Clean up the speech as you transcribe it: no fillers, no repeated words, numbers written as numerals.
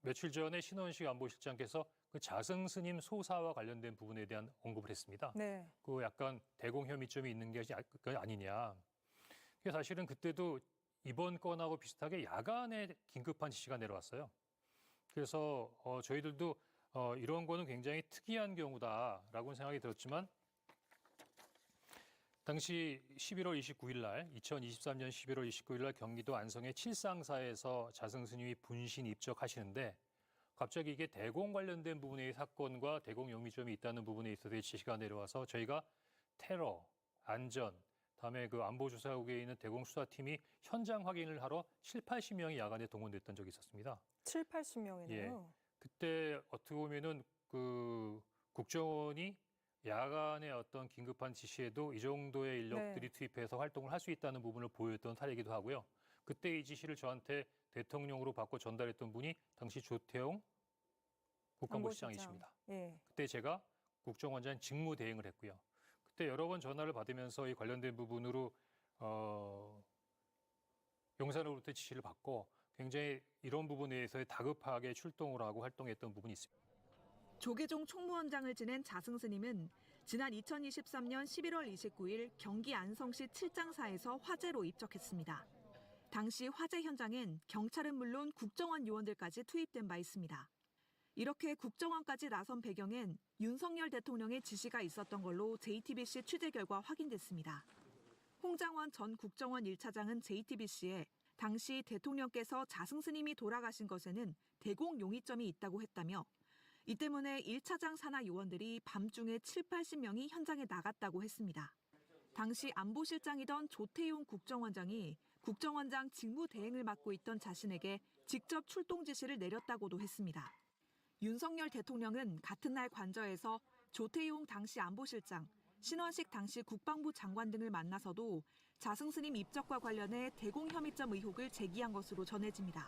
며칠 전에 신원식 안보실장께서 그 자승 스님 소사와 관련된 부분에 대한 언급을 했습니다. 네. 그 약간 대공 혐의점이 있는 게 아니냐. 그게 사실은 그때도 이번 건하고 비슷하게 야간에 긴급한 지시가 내려왔어요. 그래서 저희들도 이런 거는 굉장히 특이한 경우다라고 생각이 들었지만 당시 11월 29일 날, 2023년 11월 29일 날 경기도 안성의 칠상사에서 자승 스님이 분신 입적하시는데 갑자기 이게 대공 관련된 부분의 사건과 대공 용의점이 있다는 부분에 있어서 지시가 내려와서 저희가 테러, 안전, 다음에 그 안보조사국에 있는 대공 수사팀이 현장 확인을 하러 7, 80명이 야간에 동원됐던 적이 있었습니다. 7, 80명이네요. 예. 그때 어떻게 보면은 그 국정원이 야간에 어떤 긴급한 지시에도 이 정도의 인력들이 투입해서 활동을 할 수 있다는 부분을 보여줬던 사례이기도 하고요. 그때 이 지시를 저한테 대통령으로 받고 전달했던 분이 당시 조태용 국방부시장이십니다. 예. 그때 제가 국정원장 직무 대행을 했고요. 그때 여러 번 전화를 받으면서 이 관련된 부분으로 용산으로부터 지시를 받고 굉장히 이런 부분에 대해서 다급하게 출동을 하고 활동했던 부분이 있습니다. 조계종 총무원장을 지낸 자승 스님은 지난 2023년 11월 29일 경기 안성시 칠장사에서 화재로 입적했습니다. 당시 화재 현장엔 경찰은 물론 국정원 요원들까지 투입된 바 있습니다. 이렇게 국정원까지 나선 배경엔 윤석열 대통령의 지시가 있었던 걸로 JTBC 취재 결과 확인됐습니다. 홍장원 전 국정원 1차장은 JTBC에 당시 대통령께서 자승 스님이 돌아가신 것에는 대공 용의점이 있다고 했다며 이 때문에 1차장 산하 요원들이 밤중에 7, 80명이 현장에 나갔다고 했습니다. 당시 안보실장이던 조태용 국정원장이 국정원장 직무 대행을 맡고 있던 자신에게 직접 출동 지시를 내렸다고도 했습니다. 윤석열 대통령은 같은 날 관저에서 조태용 당시 안보실장, 신원식 당시 국방부 장관 등을 만나서도 자승 스님 입적과 관련해 대공 혐의점 의혹을 제기한 것으로 전해집니다.